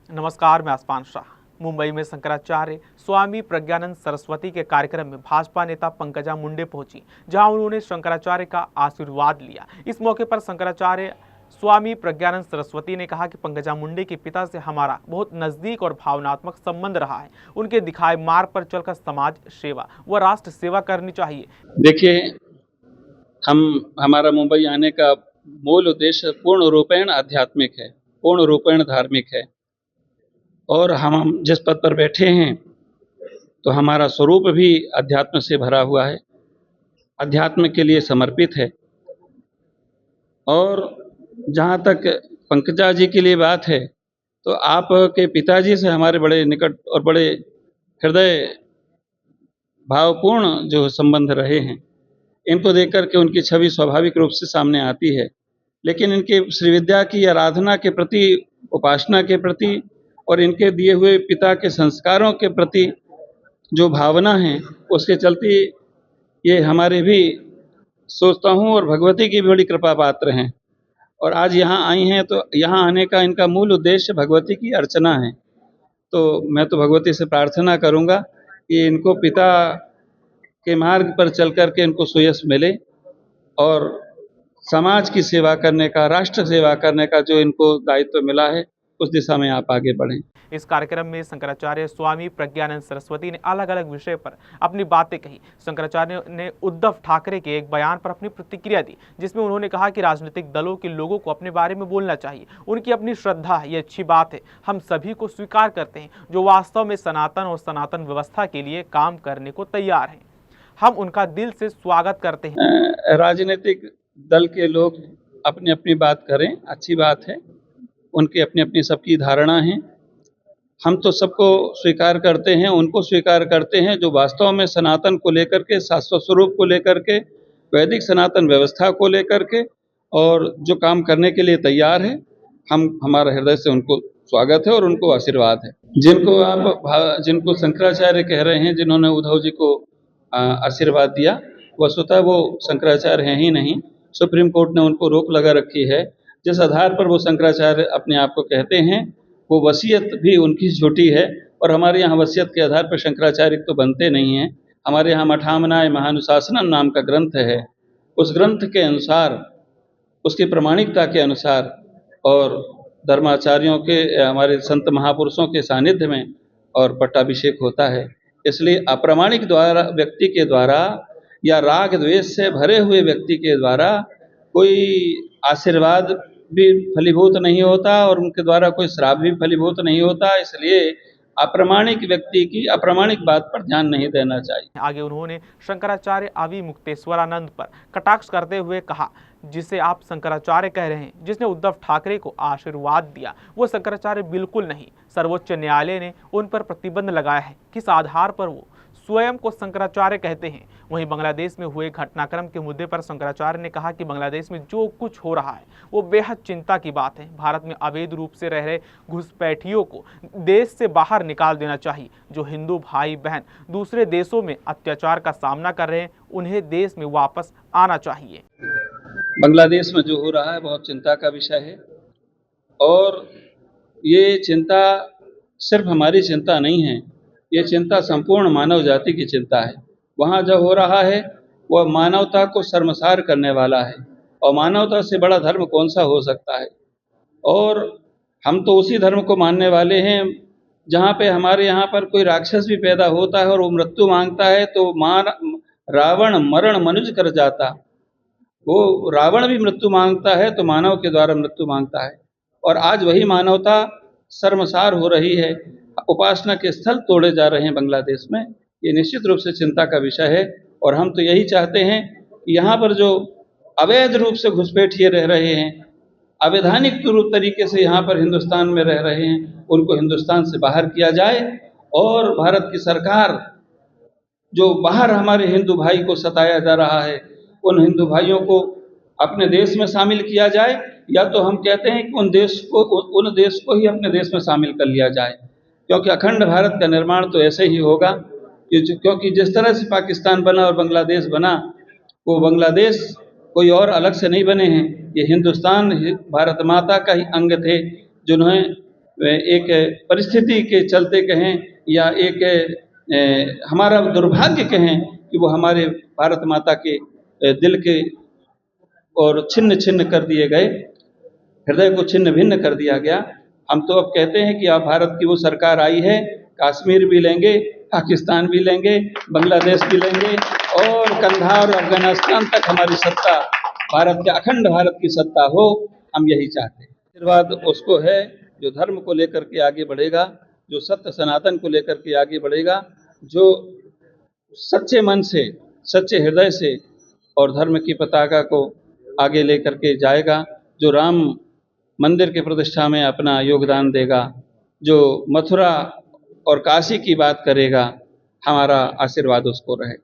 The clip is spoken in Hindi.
नमस्कार, मैं आसमान शाह। मुंबई में शंकराचार्य स्वामी प्रज्ञानंद सरस्वती के कार्यक्रम में भाजपा नेता पंकजा मुंडे पहुंची, जहां उन्होंने शंकराचार्य का आशीर्वाद लिया। इस मौके पर शंकराचार्य स्वामी प्रज्ञानंद सरस्वती ने कहा कि पंकजा मुंडे के पिता से हमारा बहुत नजदीक और भावनात्मक संबंध रहा है। उनके दिखाए मार्ग पर चलकर समाज सेवा व राष्ट्र सेवा करनी चाहिए। देखिए, हमारा मुंबई आने का मूल उद्देश्य पूर्ण रूपेण आध्यात्मिक है, पूर्ण रूपेण धार्मिक है। और हम जिस पद पर बैठे हैं तो हमारा स्वरूप भी अध्यात्म से भरा हुआ है, अध्यात्म के लिए समर्पित है। और जहाँ तक पंकजा जी के लिए बात है, तो आपके पिताजी से हमारे बड़े निकट और बड़े हृदय भावपूर्ण जो संबंध रहे हैं, इनको देख कर के उनकी छवि स्वाभाविक रूप से सामने आती है। लेकिन इनके श्री विद्या की आराधना के प्रति, उपासना के प्रति और इनके दिए हुए पिता के संस्कारों के प्रति जो भावना है, उसके चलते ये हमारे भी सोचता हूँ और भगवती की भी बड़ी कृपा पात्र हैं। और आज यहाँ आई हैं तो यहाँ आने का इनका मूल उद्देश्य भगवती की अर्चना है। तो मैं तो भगवती से प्रार्थना करूँगा कि इनको पिता के मार्ग पर चल कर के इनको सुयश मिले और समाज की सेवा करने का, राष्ट्र सेवा करने का जो इनको दायित्व मिला है, उस दिशा में आप आगे बढ़ें। इस कार्यक्रम में शंकराचार्य स्वामी प्रज्ञानंद सरस्वती ने अलग अलग विषय पर अपनी बातें कही। शंकराचार्य ने उद्धव ठाकरे के एक बयान पर अपनी प्रतिक्रिया दी, जिसमें उन्होंने कहा कि राजनीतिक दलों के लोगों को अपने बारे में बोलना चाहिए। उनकी अपनी श्रद्धा है, ये अच्छी बात है, हम सभी को स्वीकार करते हैं जो वास्तव में सनातन और सनातन व्यवस्था के लिए काम करने को तैयार हैं। हम उनका दिल से स्वागत करते हैं। राजनीतिक दल के लोग अपनी अपनी बात करें, अच्छी बात है, उनकी अपनी अपनी सबकी धारणा है। हम तो सबको स्वीकार करते हैं, उनको स्वीकार करते हैं जो वास्तव में सनातन को लेकर के, शाश्वत स्वरूप को लेकर के, वैदिक सनातन व्यवस्था को लेकर के और जो काम करने के लिए तैयार है। हमारा हृदय से उनको स्वागत है और उनको आशीर्वाद है। जिनको शंकराचार्य कह रहे हैं, जिन्होंने उद्धव जी को आशीर्वाद दिया, वस्तुतः वो शंकराचार्य हैं ही नहीं। सुप्रीम कोर्ट ने उनको रोक लगा रखी है। जिस आधार पर वो शंकराचार्य अपने आप को कहते हैं, वो वसीयत भी उनकी झूठी है। और हमारे यहाँ वसीयत के आधार पर शंकराचार्य तो बनते नहीं हैं। हमारे यहाँ मठामनाय महानुशासनम नाम का ग्रंथ है। उस ग्रंथ के अनुसार, उसकी प्रामाणिकता के अनुसार और धर्माचार्यों के, हमारे संत महापुरुषों के सानिध्य में और पट्टाभिषेक होता है। इसलिए अप्रामाणिक व्यक्ति के द्वारा या राग द्वेष से भरे हुए व्यक्ति के द्वारा कोई आशीर्वाद भी फलीभूत नहीं होता और उनके द्वारा कोई श्राप भी फलीभूत नहीं होता। इसलिए अप्रामाणिक व्यक्ति की अप्रामाणिक बात पर ध्यान नहीं देना चाहिए। आगे उन्होंने शंकराचार्य आदि मुक्तेश्वरानंद पर कटाक्ष करते हुए कहा, जिसे आप शंकराचार्य कह रहे हैं, जिसने उद्धव ठाकरे को आशीर्वाद दिया, वो शंकराचार्य बिल्कुल नहीं। सर्वोच्च न्यायालय ने उन पर प्रतिबंध लगाया है। किस आधार पर वो स्वयं को शंकराचार्य कहते हैं? वहीं बांग्लादेश में हुए घटनाक्रम के मुद्दे पर शंकराचार्य ने कहा कि बांग्लादेश में जो कुछ हो रहा है वो बेहद चिंता की बात है। भारत में अवैध रूप से रह रहे घुसपैठियों को देश से बाहर निकाल देना चाहिए। जो हिंदू भाई बहन दूसरे देशों में अत्याचार का सामना कर रहे हैं, उन्हें देश में वापस आना चाहिए। बांग्लादेश में जो हो रहा है बहुत चिंता का विषय है और ये चिंता सिर्फ हमारी चिंता नहीं है, ये चिंता संपूर्ण मानव जाति की चिंता है। वहाँ जो हो रहा है वह मानवता को शर्मसार करने वाला है और मानवता से बड़ा धर्म कौन सा हो सकता है। और हम तो उसी धर्म को मानने वाले हैं जहाँ पे हमारे यहाँ पर कोई राक्षस भी पैदा होता है और वो मृत्यु मांगता है तो रावण मरण मनुज कर जाता। वो रावण भी मृत्यु मांगता है तो मानव के द्वारा मृत्यु मांगता है। और आज वही मानवता शर्मसार हो रही है। उपासना के स्थल तोड़े जा रहे हैं बांग्लादेश में। ये निश्चित रूप से चिंता का विषय है और हम तो यही चाहते हैं कि यहाँ पर जो अवैध रूप से घुसपैठिए रह रहे हैं, अवैधानिक तरीके से यहाँ पर हिंदुस्तान में रह रहे हैं, उनको हिंदुस्तान से बाहर किया जाए और भारत की सरकार जो बाहर हमारे हिंदू भाई को सताया जा रहा है, उन हिंदू भाइयों को अपने देश में शामिल किया जाए, या तो हम कहते हैं कि उन देश को ही अपने देश में शामिल कर लिया जाए। क्योंकि अखंड भारत का निर्माण तो ऐसे ही होगा क्योंकि जिस तरह से पाकिस्तान बना और बांग्लादेश बना, वो बांग्लादेश कोई और अलग से नहीं बने हैं। ये हिंदुस्तान भारत माता का ही अंग थे, जिन्हें एक परिस्थिति के चलते कहें या एक हमारा दुर्भाग्य कहें कि वो हमारे भारत माता के दिल के और छिन्न छिन्न कर दिए गए, हृदय को छिन्न भिन्न कर दिया गया। हम तो अब कहते हैं कि अब भारत की वो सरकार आई है, कश्मीर भी लेंगे, पाकिस्तान भी लेंगे, बांग्लादेश भी लेंगे और कंधार और अफगानिस्तान तक हमारी सत्ता, भारत के अखंड भारत की सत्ता हो, हम यही चाहते हैं। आशीर्वाद उसको है जो धर्म को लेकर के आगे बढ़ेगा, जो सत्य सनातन को लेकर के आगे बढ़ेगा, जो सच्चे मन से, सच्चे हृदय से और धर्म की पताका को आगे लेकर के जाएगा, जो राम मंदिर की प्रतिष्ठा में अपना योगदान देगा, जो मथुरा और काशी की बात करेगा, हमारा आशीर्वाद उसको रहे।